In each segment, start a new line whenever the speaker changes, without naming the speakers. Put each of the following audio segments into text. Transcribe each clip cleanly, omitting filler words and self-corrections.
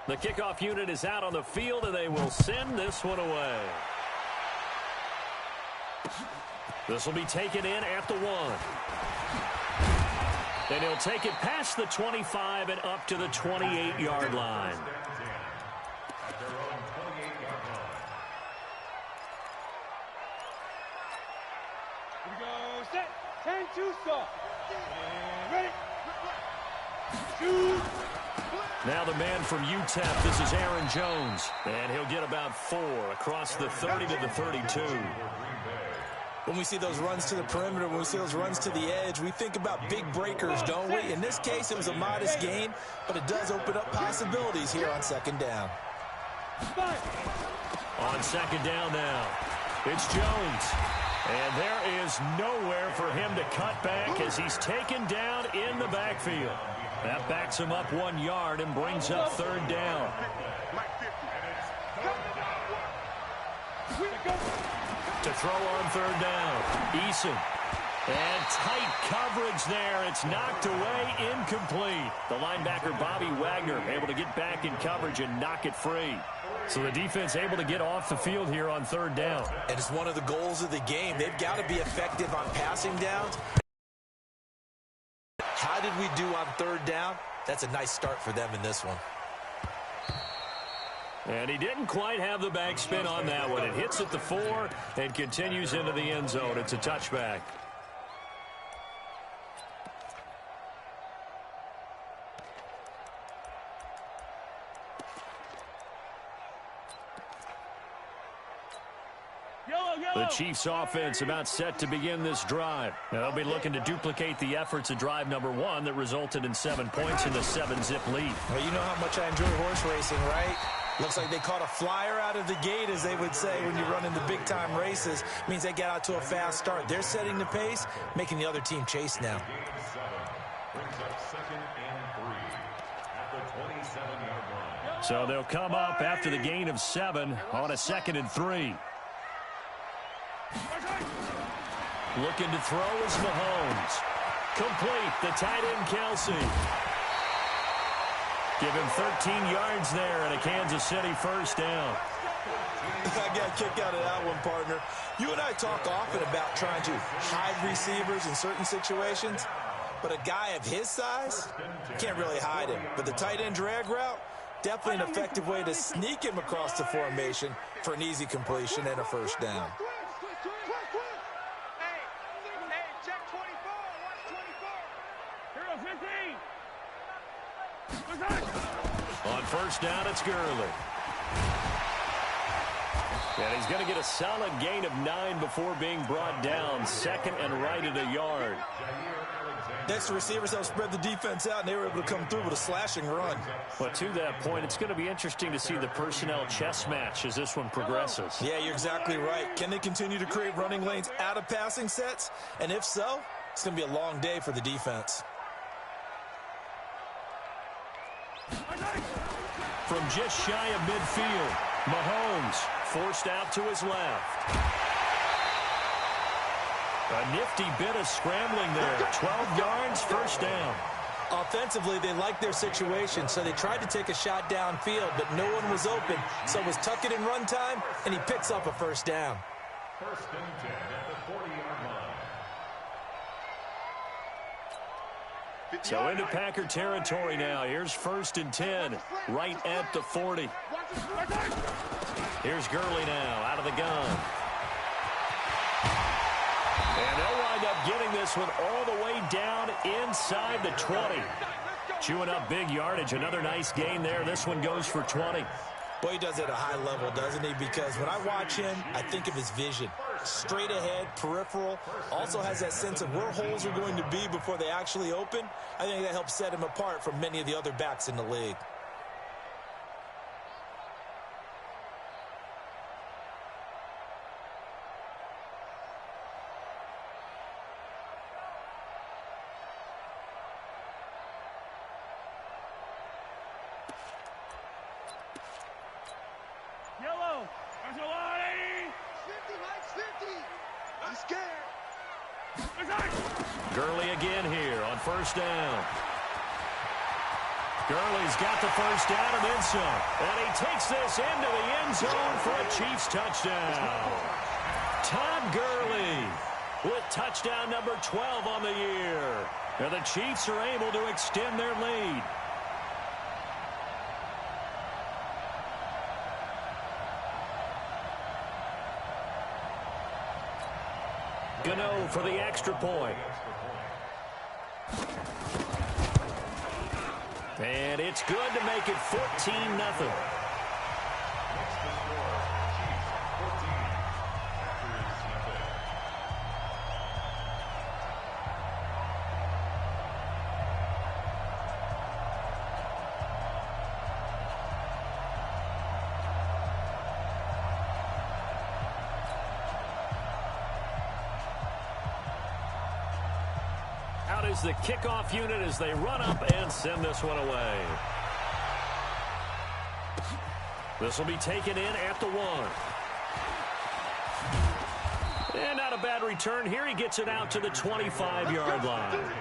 The kickoff unit is out on the field, and they will send this one away. This will be taken in at the 1. And he'll take it past the 25 and up to the 28-yard line.
Here we go. Set. 10-2 stop. Ready. Shoot.
Now the man from UTEP, this is Aaron Jones. And he'll get about 4 across the 30 to the 32.
When we see those runs to the perimeter, when we see those runs to the edge, we think about big breakers, don't we? In this case, it was a modest gain, but it does open up possibilities here on second down.
On second down now, it's Jones. And there is nowhere for him to cut back as he's taken down in the backfield. That backs him up 1 yard and brings up third down. To throw on third down, Eason. And tight coverage there. It's knocked away, incomplete. The linebacker, Bobby Wagner, able to get back in coverage and knock it free. So the defense able to get off the field here on third down.
And it's one of the goals of the game. They've got to be effective on passing downs. How did we do on third down? That's a nice start for them in this one.
And he didn't quite have the backspin on that one. It hits at the 4 and continues into the end zone. It's a touchback. The Chiefs offense about set to begin this drive. Now, they'll be looking to duplicate the efforts of drive number 1 that resulted in 7 points in the 7-zip lead.
Well, you know how much I enjoy horse racing, right? Looks like they caught a flyer out of the gate, as they would say when you run in the big-time races. It means they get out to a fast start. They're setting the pace, making the other team chase now.
So they'll come up after the gain of 7 on a 2nd and 3. Looking to throw is Mahomes. Complete. The tight end, Kelsey. Give him 13 yards there and a Kansas City first down.
I got a kick out of that one, partner. You and I talk often about trying to hide receivers in certain situations, but a guy of his size, can't really hide him. But the tight end drag route, definitely an effective way to sneak him across the formation for an easy completion and a first down.
On first down, it's Gurley. And he's going to get a solid gain of 9 before being brought down. 2nd and right at a yard.
Next, the receivers helped spread the defense out, and they were able to come through with a slashing run.
But to that point, it's going to be interesting to see the personnel chess match as this one progresses.
Yeah, you're exactly right. Can they continue to create running lanes out of passing sets? And if so, it's going to be a long day for the defense.
From just shy of midfield, Mahomes forced out to his left. A nifty bit of scrambling there. 12 yards, first down.
Offensively, they liked their situation, so they tried to take a shot downfield, but no one was open. So it was tuck it in run time, and he picks up a first down.
First and 10 at the 40-yard line.
So into Packer territory now. Here's 1st and 10, right at the 40. Here's Gurley now, out of the gun. And they'll wind up getting this one all the way down inside the 20. Chewing up big yardage. Another nice gain there. This one goes for 20.
Boy, he does it at a high level, doesn't he? Because when I watch him, I think of his vision. Straight ahead, peripheral. Also has that sense of where holes are going to be before they actually open. I think that helps set him apart from many of the other backs in the league.
Yellow. There's a line. 50, I'm scared.
Gurley again here on first down. Gurley's got the first down and then some. And he takes this into the end zone for a Chiefs touchdown. Todd Gurley with touchdown number 12 on the year. And the Chiefs are able to extend their lead. Gano for the extra point. And it's good to make it 14-0. Out is the kickoff unit as they run up and send this one away. This will be taken in at the 1. And not a bad return here. He gets it out to the 25-yard line.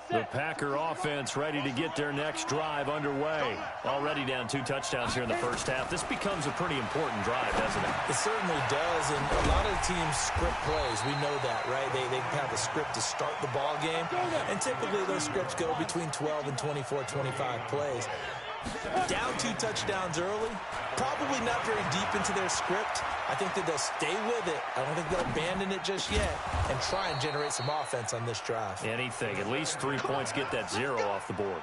The Packer offense ready to get their next drive underway. Already down 2 touchdowns here in the first half. This becomes a pretty important drive, doesn't it?
It certainly does, and a lot of teams script plays. We know that, right? They have a script to start the ball game, and typically those scripts go between 12 and 24, 25 plays. Down 2 touchdowns early, probably not very deep into their script. I think that they'll stay with it. I don't think they'll abandon it just yet and try and generate some offense on this drive.
Anything. At least 3 points, get that 0 off the board.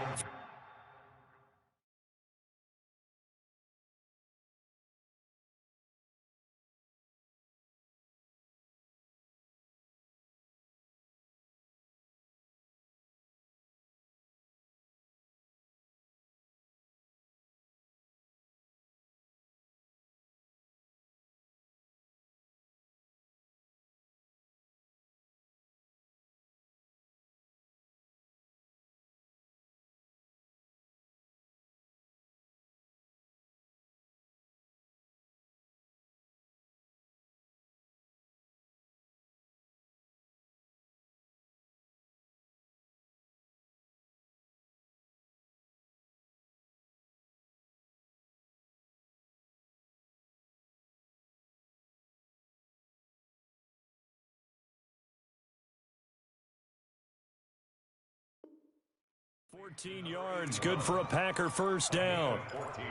Yards, good for a Packer first down.
14.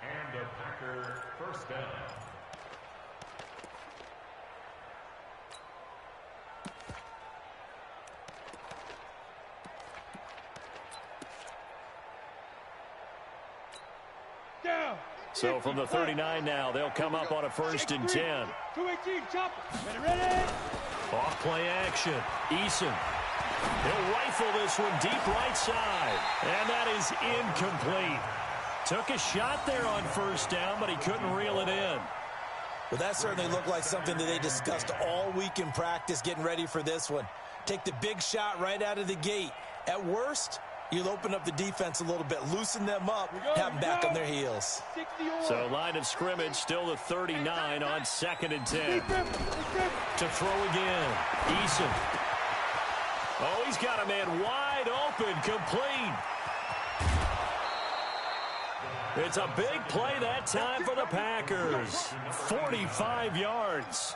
And a Packer first down.
Down.
So from the 39 now, they'll come up on a 1st and 10.
218, chop. Ready.
Off play action. Eason. He'll rifle this one deep right side. And that is incomplete. Took a shot there on 1st down, but he couldn't reel it in.
Well, that certainly looked like something that they discussed all week in practice getting ready for this one. Take the big shot right out of the gate. At worst, you'll open up the defense a little bit, loosen them up, have them back on their heels.
So line of scrimmage still the 39 on 2nd and 10. To throw again. Eason. Oh, he's got a man wide open, complete. It's a big play that time for the Packers. 45 yards.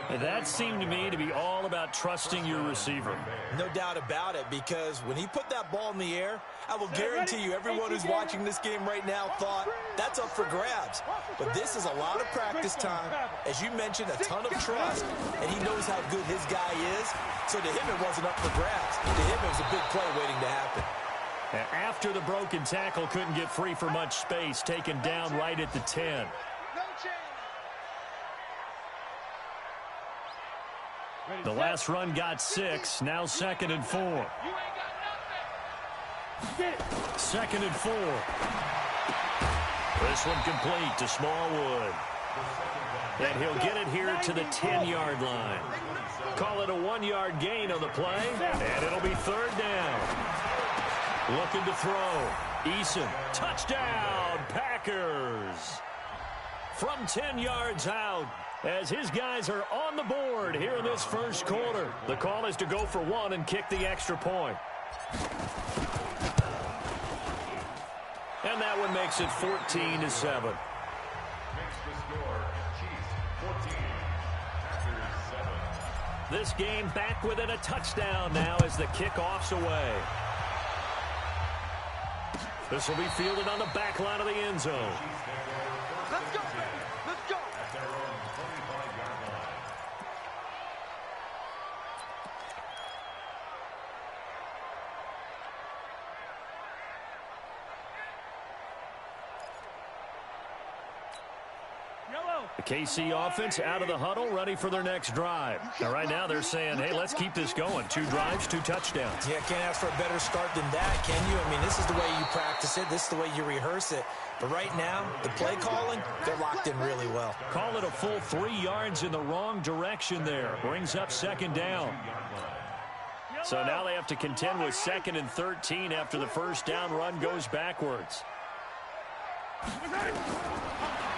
And that seemed to me to be all about trusting your receiver.
No doubt about it, because when he put that ball in the air, I will guarantee you everyone who's watching this game right now thought that's up for grabs. But this is a lot of practice time. As you mentioned, a ton of trust, and he knows how good his guy is. So to him, it wasn't up for grabs. To him, it was a big play waiting to happen.
After the broken tackle, couldn't get free for much space, taken down right at the 10. The last run got 6, now 2nd and 4. 2nd and 4. This one complete to Smallwood. And he'll get it here to the 10-yard line. Call it a 1-yard gain on the play, and it'll be third down. Looking to throw. Eason, touchdown, Packers. From 10 yards out, as his guys are on the board here in this first quarter. The call is to go for one and kick the extra point. And that one makes it 14-7. This game back within a touchdown now as the kickoff's away. This will be fielded on the back line of the end zone.
Let's go, baby. Let's go.
The KC offense out of the huddle, ready for their next drive. Now, right now, they're saying, hey, let's keep this going. 2 drives, 2 touchdowns.
Yeah, can't ask for a better start than that, can you? I mean, this is the way you practice it. This is the way you rehearse it. But right now, the play calling, they're locked in really well.
Call it a full 3 yards in the wrong direction there. Brings up second down. So now they have to contend with 2nd and 13 after the first down run goes backwards.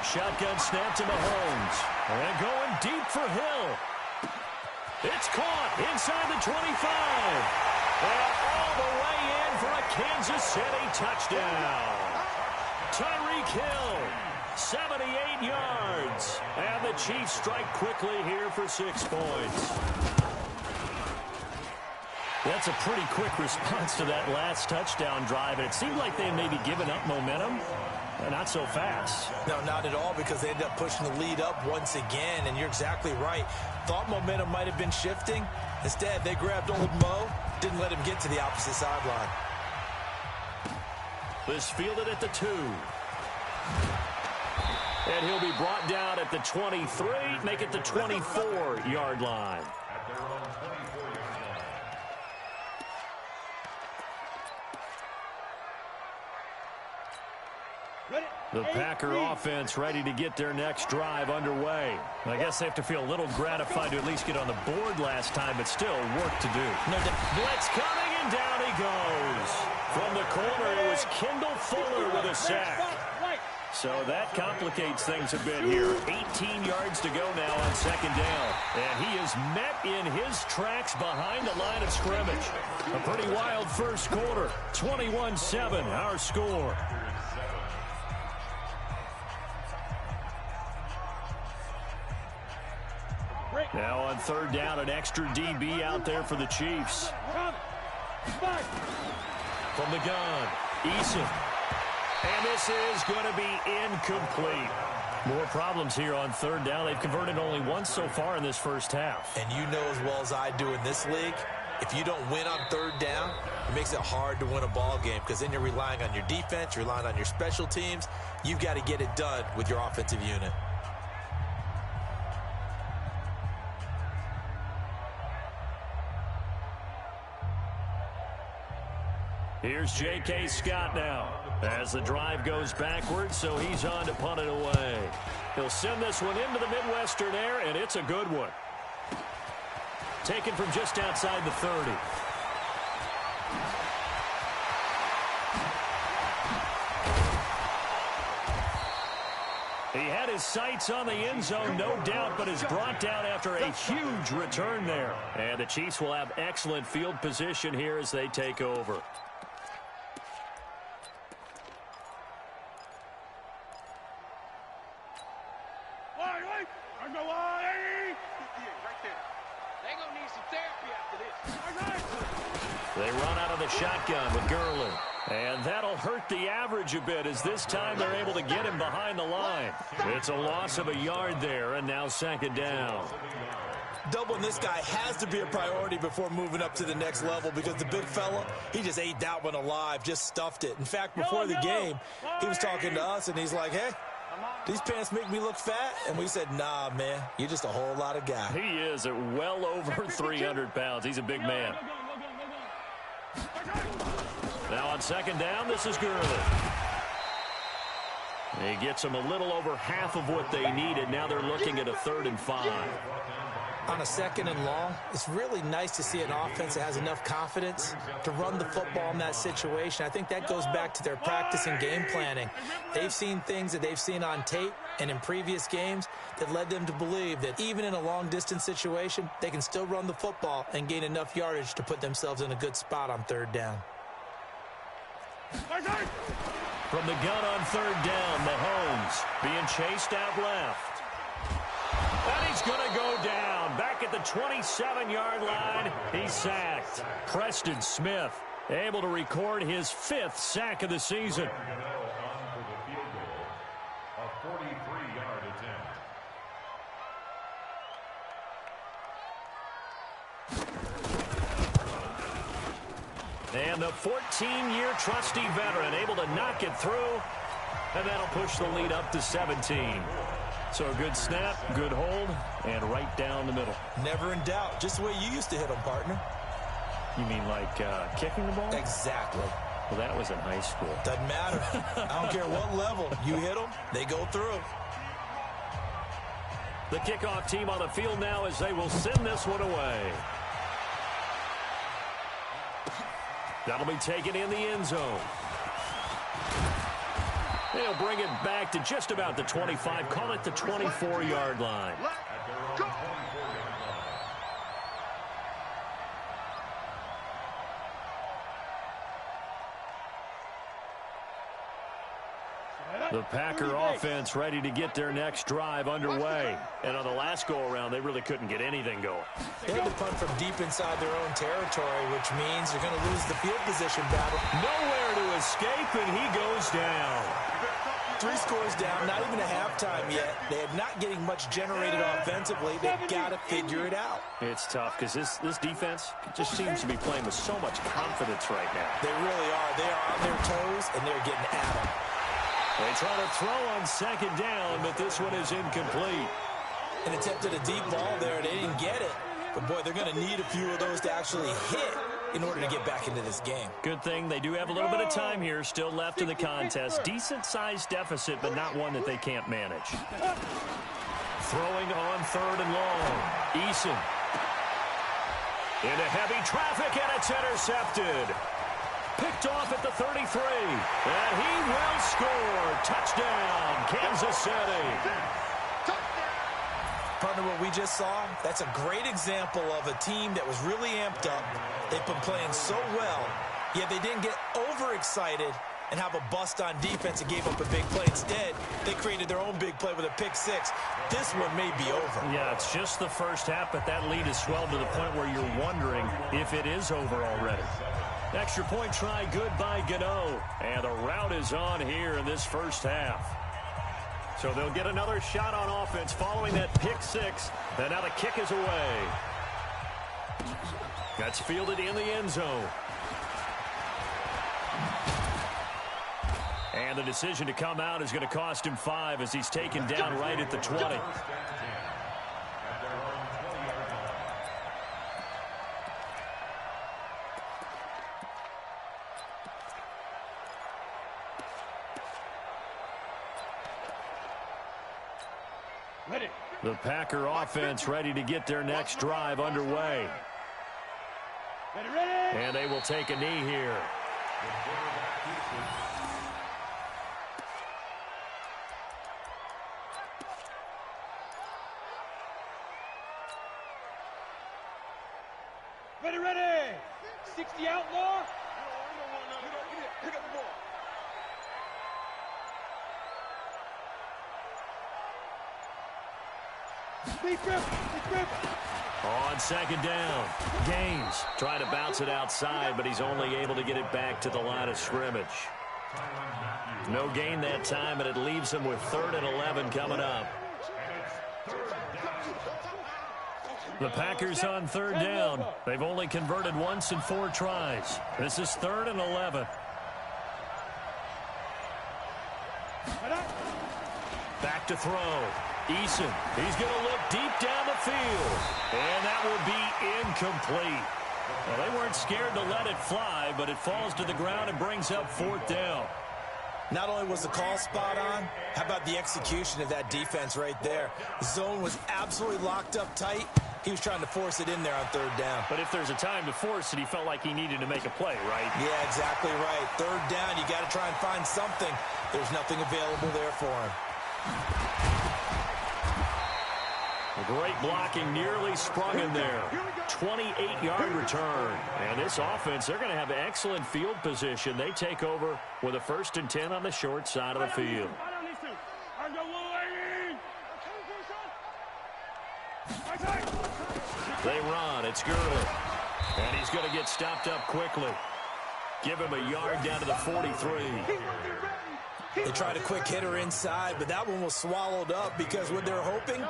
Shotgun snap to Mahomes. And going deep for Hill. It's caught inside the 25. And all the way in for a Kansas City touchdown. Tyreek Hill, 78 yards. And the Chiefs strike quickly here for 6 points. That's a pretty quick response to that last touchdown drive. And it seemed like they may be giving up momentum. Not so fast.
No, not at all, because they ended up pushing the lead up once again, and you're exactly right. Thought momentum might have been shifting. Instead, they grabbed old Mo, didn't let him get to the opposite sideline.
This fielded at the 2. And he'll be brought down at the 23, make it the 24-yard line. The Packer offense ready to get their next drive underway. I guess they have to feel a little gratified to at least get on the board last time, but still work to do. Blitz coming, and down he goes. From the corner, it was Kendall Fuller with a sack. So that complicates things a bit here. 18 yards to go now on second down. And he is met in his tracks behind the line of scrimmage. A pretty wild first quarter. 21-7, our score. Now on third down, an extra DB out there for the Chiefs. From the gun, Eason. And this is going to be incomplete. More problems here on third down. They've converted only once so far in this first half.
And you know as well as I do in this league, if you don't win on third down, it makes it hard to win a ball game, because then you're relying on your defense, you're relying on your special teams. You've got to get it done with your offensive unit.
Here's J.K. Scott now as the drive goes backwards, so he's on to punt it away. He'll send this one into the Midwestern air, and it's a good one. Taken from just outside the 30. He had his sights on the end zone, no doubt, but is brought down after a huge return there. And the Chiefs will have excellent field position here as they take over. They run out of the shotgun with Gurley. And that'll hurt the average a bit, as this time they're able to get him behind the line. It's a loss of a yard there, and now second down.
Doubling this guy has to be a priority before moving up to the next level, because the big fella, he just ate that one alive, just stuffed it. In fact, before the game, he was talking to us, and he's like, hey, these pants make me look fat. And we said, nah, man, you're just a whole lot of guy.
He is at well over 300 pounds. He's a big man. Now on second down, this is Gurley. He gets them a little over half of what they needed. Now they're looking at a 3rd and 5.
On a 2nd and long, it's really nice to see an offense that has enough confidence to run the football in that situation. I think that goes back to their practice and game planning. They've seen things that they've seen on tape and in previous games that led them to believe that even in a long-distance situation, they can still run the football and gain enough yardage to put themselves in a good spot on 3rd down.
From the gun on 3rd down, Mahomes being chased out left. And he's going to go down. Back at the 27-yard line, he's sacked. Preston Smith able to record his 5th sack of the season.
A 43-yard attempt.
And the 14-year trusty veteran able to knock it through, and that'll push the lead up to 17. So a good snap, good hold, and right down the middle.
Never in doubt. Just the way you used to hit them, partner.
You mean like kicking the ball?
Exactly.
Well, that was in high school.
Doesn't matter. I don't care what level. You hit them, they go through.
The kickoff team on the field now as they will send this one away. That'll be taken in the end zone. They'll bring it back to just about the 25. Call it the 24-yard line.
Go.
The Packer offense ready to get their next drive underway. And on the last go-around, they really couldn't get anything going.
They had to punt from deep inside their own territory, which means they're going to lose the field position battle.
Nowhere to escape, and he goes down.
3 scores down, not even a halftime yet. They're not getting much generated offensively. They've got to figure it out.
It's tough because this defense just seems to be playing with so much confidence right now.
They really are. They are on their toes, and they're getting at them.
They try to throw on 2nd down, but this one is incomplete.
An attempt at a deep ball there. They didn't get it. But, boy, they're going to need a few of those to actually hit in order to get back into this game.
Good thing they do have a little bit of time here still left in the contest. Decent-sized deficit, but not one that they can't manage. Throwing on 3rd and long. Eason. Into heavy traffic, and it's intercepted. Picked off at the 33. And he will score. Touchdown, Kansas City.
Partner, what we just saw, that's a great example of a team that was really amped up. They've been playing so well, yet they didn't get overexcited and have a bust on defense and gave up a big play. Instead, they created their own big play with a pick 6. This one may be over.
Yeah, it's just the first half, but that lead has swelled to the point where you're wondering if it is over already. Extra point try, good by Gano. And the route is on here in this first half. So they'll get another shot on offense following that pick 6. And now the kick is away. That's fielded in the end zone. And the decision to come out is going to cost him 5 as he's taken down right at the 20. The Packer offense ready to get their next drive underway. And they will take a knee here.
Ready. 60 outlaw. Pick up the ball.
On 2nd down, Gaines trying to bounce it outside, but he's only able to get it back to the line of scrimmage. No gain that time, and it leaves him with 3rd and 11 coming up. The Packers on 3rd down. They've only converted once in 4 tries. This is 3rd and 11. Back to throw. Eason, he's going to look deep down the field. And that will be incomplete. Well, they weren't scared to let it fly, but it falls to the ground and brings up 4th down.
Not only was the call spot on, how about the execution of that defense right there? The zone was absolutely locked up tight. He was trying to force it in there on third down.
But if there's a time to force it, he felt like he needed to make a play, right?
Yeah, exactly right. Third down, you got to try and find something. There's nothing available there for him.
Great blocking, nearly sprung in there. 28-yard return. And this offense, they're going to have excellent field position. They take over with a 1st and 10 on the short side of the field. They run. It's Gurley. And he's going to get stopped up quickly. Give him a yard down to the 43.
They tried a quick hitter inside, but that one was swallowed up because what they're hoping,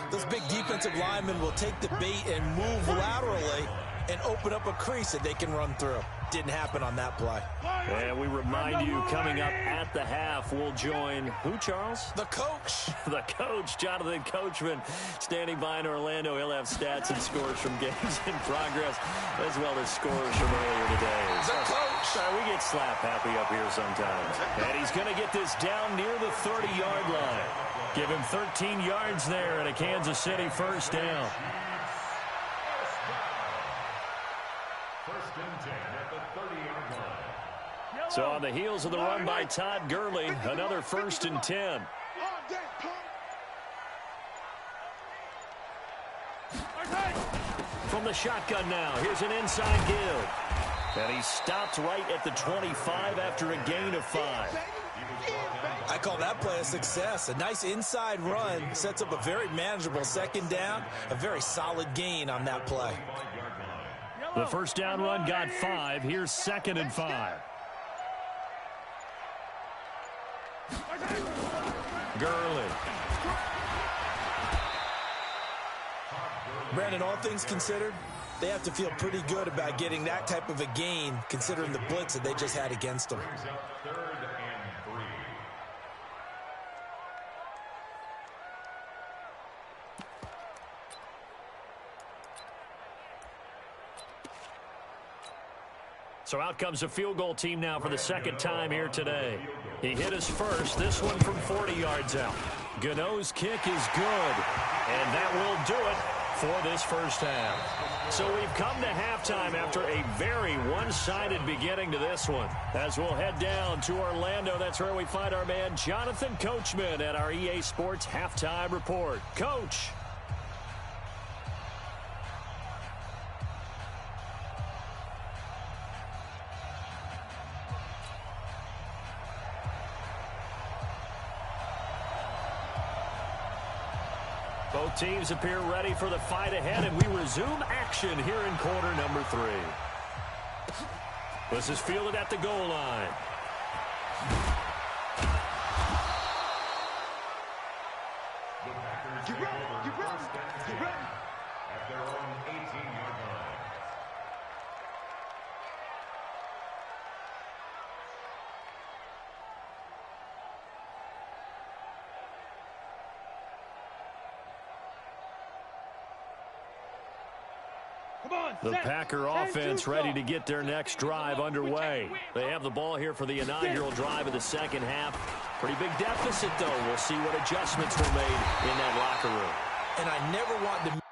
those big defensive linemen will take the bait and move laterally and open up a crease that they can run through. Didn't happen on that play.
And we remind you, coming up at the half, we'll join who, Charles?
The coach.
The coach, Jonathan Coachman, standing by in Orlando. He'll have stats and scores from games in progress, as well as scores from earlier today.
The coach.
Sorry, we get slap happy up here sometimes. And he's going to get this down near the 30-yard line. Give him 13 yards there and a Kansas City 1st down. So on the heels of the run by Todd Gurley, another 1st and 10. From the shotgun now, here's an inside give. And he stopped right at the 25 after a gain of 5.
I call that play a success. A nice inside run sets up a very manageable 2nd down, a very solid gain on that play.
The 1st down run got 5. Here's 2nd and 5. Gurley.
Brandon, all things considered, they have to feel pretty good about getting that type of a gain, considering the blitz that they just had against them.
So out comes a field goal team now for the 2nd time here today. He hit us first, this one from 40 yards out. Gano's kick is good, and that will do it for this 1st half. So we've come to halftime after a very one-sided beginning to this one. As we'll head down to Orlando, that's where we find our man Jonathan Coachman at our EA Sports Halftime Report. Coach. Both teams appear ready for the fight ahead, and we resume action here in quarter number 3. This is fielded at the goal line.
Get ready, get ready, get ready.
At their own 18-yard line.
The Packer offense ready to get their next drive underway. They have the ball here for the inaugural drive of the 2nd half. Pretty big deficit, though. We'll see what adjustments were made in that locker room.
And I never want to